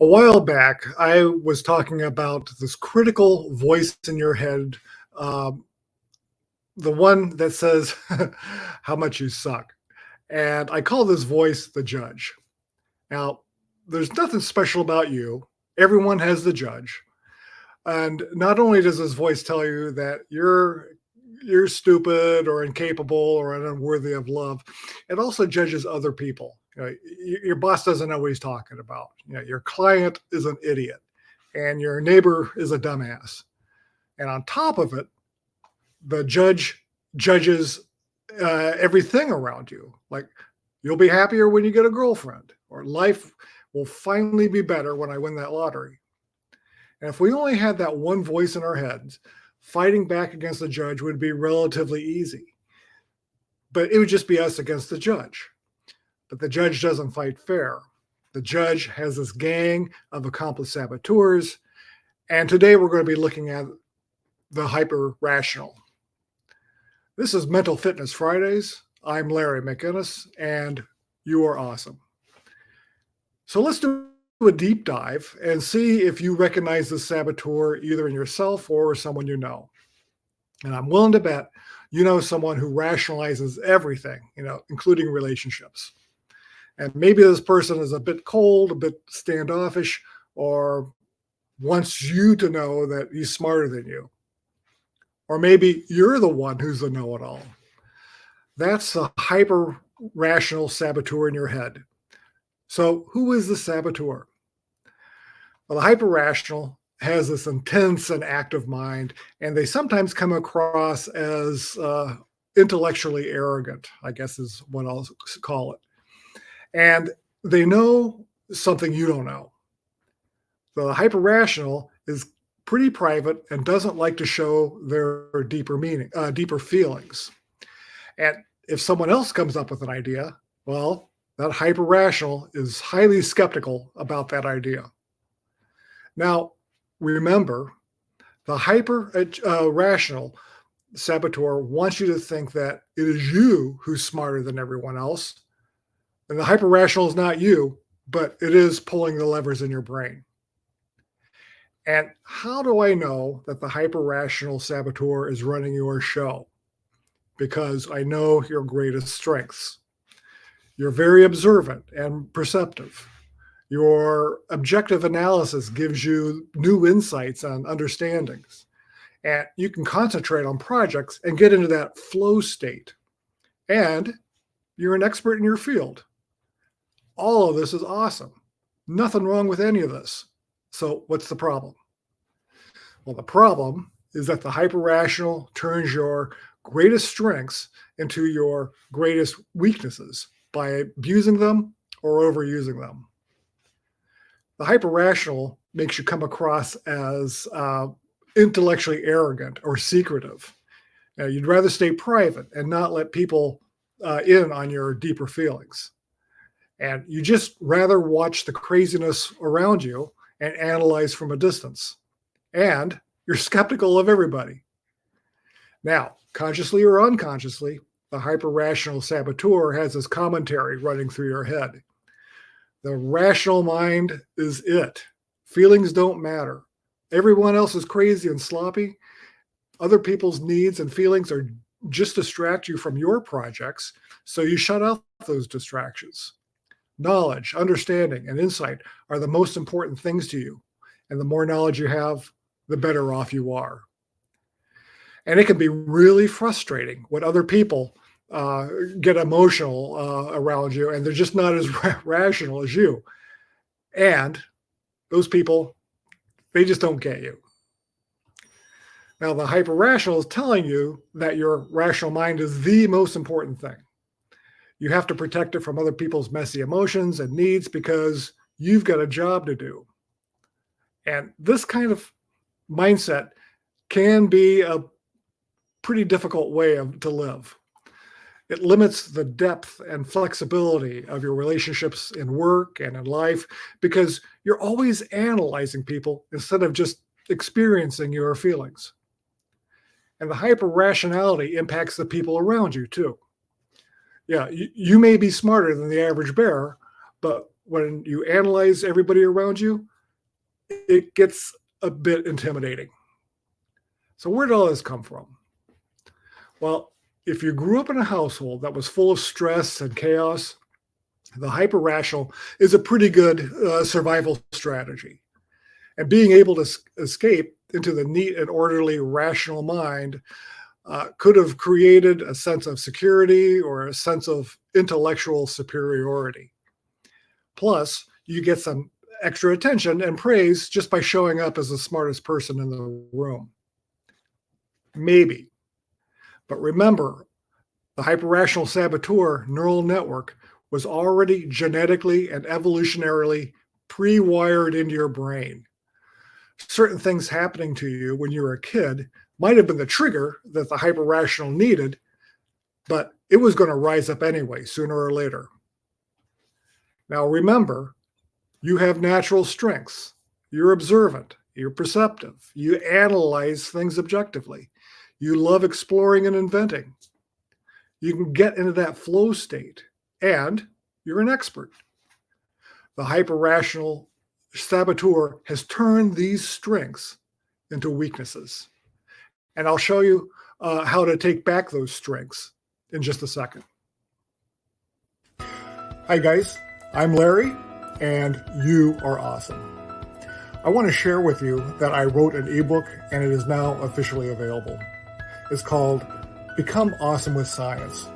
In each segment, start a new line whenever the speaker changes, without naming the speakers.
A while back, I was talking about this critical voice in your head, um, the one that says how much you suck. And I call this voice the judge. Now, there's nothing special about you. Everyone has the judge. And not only does this voice tell you that you're stupid or incapable or unworthy of love, it also judges other people. Your boss doesn't know what he's talking about. Your client is an idiot, and your neighbor is a dumbass. And on top of it, the judge judges everything around you. Like, you'll be happier when you get a girlfriend, or life will finally be better when I win that lottery. And if we only had that one voice in our heads, fighting back against the judge would be relatively easy. But it would just be us against the judge. But the judge doesn't fight fair. The judge has this gang of accomplice saboteurs. And today we're going to be looking at the hyper-rational. This is Mental Fitness Fridays. I'm Larry McInnes, and you are awesome. So let's do a deep dive and see if you recognize the saboteur either in yourself or someone you know. And I'm willing to bet you know someone who rationalizes everything, including relationships. And maybe this person is a bit cold, a bit standoffish, or wants you to know that he's smarter than you. Or maybe you're the one who's the know-it-all. That's the hyper-rational saboteur in your head. So who is the saboteur? Well, the hyper-rational has this intense and active mind, and they sometimes come across as intellectually arrogant, I guess is what I'll call it. And they know something you don't know. The hyper-rational is pretty private and doesn't like to show their deeper feelings. And if someone else comes up with an idea, well, that hyper-rational is highly skeptical about that idea. Now, remember, the hyper-rational saboteur wants you to think that it is you who's smarter than everyone else. And the hyper-rational is not you, but it is pulling the levers in your brain. And how do I know that the hyper-rational saboteur is running your show? Because I know your greatest strengths. You're very observant and perceptive. Your objective analysis gives you new insights and understandings. And you can concentrate on projects and get into that flow state. And you're an expert in your field. All of this is awesome. Nothing wrong with any of this. So what's the problem? Well, the problem is that the hyper-rational turns your greatest strengths into your greatest weaknesses by abusing them or overusing them. The hyper-rational makes you come across as intellectually arrogant or secretive. You'd rather stay private and not let people in on your deeper feelings. And you just rather watch the craziness around you and analyze from a distance. And you're skeptical of everybody. Now, consciously or unconsciously, the hyper-rational saboteur has this commentary running through your head. The rational mind is it. Feelings don't matter. Everyone else is crazy and sloppy. Other people's needs and feelings are just distract you from your projects, so you shut out those distractions. Knowledge, understanding, and insight are the most important things to you. And the more knowledge you have, the better off you are. And it can be really frustrating when other people get emotional around you and they're just not as rational as you. And those people, they just don't get you. Now, the hyper-rational is telling you that your rational mind is the most important thing. You have to protect it from other people's messy emotions and needs because you've got a job to do. And this kind of mindset can be a pretty difficult way to live. It limits the depth and flexibility of your relationships in work and in life because you're always analyzing people instead of just experiencing your feelings. And the hyper-rationality impacts the people around you too. Yeah, you may be smarter than the average bear, but when you analyze everybody around you, it gets a bit intimidating. So where did all this come from? Well, if you grew up in a household that was full of stress and chaos, the hyper-rational is a pretty good survival strategy. And being able to escape into the neat and orderly rational mind could have created a sense of security or a sense of intellectual superiority. Plus, you get some extra attention and praise just by showing up as the smartest person in the room. Maybe. But remember, the hyperrational saboteur neural network was already genetically and evolutionarily pre-wired into your brain. Certain things happening to you when you were a kid might have been the trigger that the hyperrational needed, but it was going to rise up anyway, sooner or later. Now remember, you have natural strengths. You're observant. You're perceptive. You analyze things objectively. You love exploring and inventing. You can get into that flow state, and you're an expert. The hyper-rational saboteur has turned these strengths into weaknesses. And I'll show you how to take back those strengths in just a second. Hi guys, I'm Larry, and you are awesome. I want to share with you that I wrote an ebook and it is now officially available. It's called Become Awesome with Science.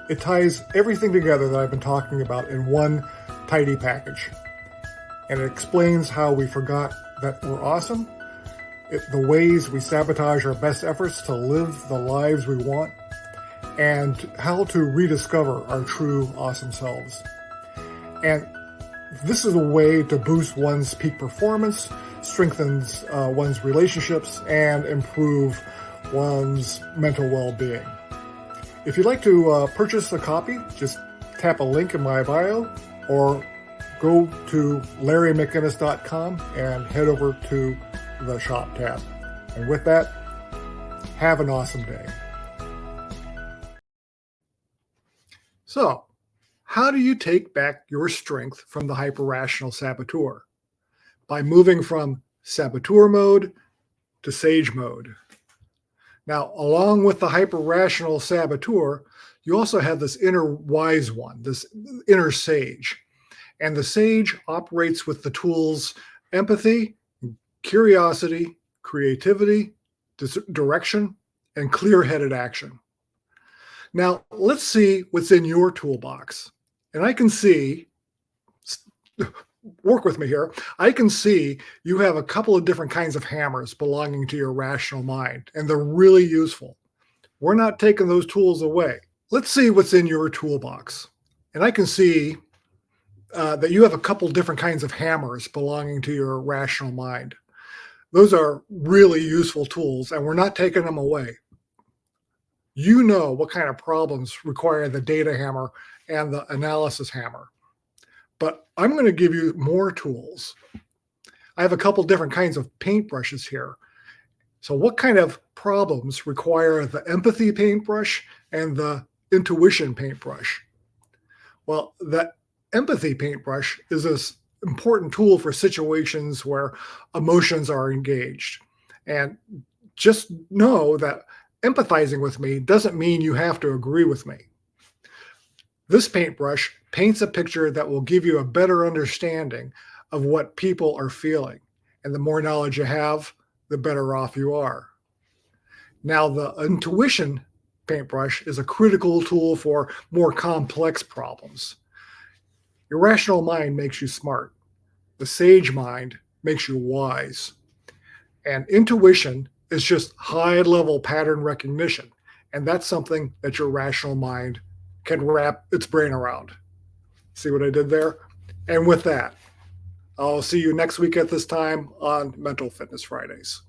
It ties everything together that I've been talking about in one tidy package. And it explains how we forgot that we're awesome, the ways we sabotage our best efforts to live the lives we want, and how to rediscover our true awesome selves. And this is a way to boost one's peak performance, strengthens one's relationships, and improve one's mental well-being. If you'd like to purchase a copy, just tap a link in my bio or go to LarryMcInnes.com and head over to the shop tab. And with that, have an awesome day. So, how do you take back your strength from the hyper-rational saboteur? By moving from saboteur mode to sage mode. Now, along with the hyper-rational saboteur, you also have this inner wise one, this inner sage. And the sage operates with the tools empathy, curiosity, creativity, direction, and clear-headed action. Now, let's see what's in your toolbox. And I can see, work with me here, I can see you have a couple of different kinds of hammers belonging to your rational mind, and they're really useful. We're not taking those tools away. Let's see what's in your toolbox. And I can see that you have a couple different kinds of hammers belonging to your rational mind. Those are really useful tools, and we're not taking them away. You know what kind of problems require the data hammer and the analysis hammer. But I'm going to give you more tools. I have a couple different kinds of paintbrushes here. So what kind of problems require the empathy paintbrush and the intuition paintbrush? Well, the empathy paintbrush is this important tool for situations where emotions are engaged. And just know that empathizing with me doesn't mean you have to agree with me. This paintbrush paints a picture that will give you a better understanding of what people are feeling. And the more knowledge you have, the better off you are. Now, the intuition paintbrush is a critical tool for more complex problems. Your rational mind makes you smart. The sage mind makes you wise. And intuition is just high-level pattern recognition. And that's something that your rational mind can wrap its brain around. See what I did there? And with that, I'll see you next week at this time on Mental Fitness Fridays.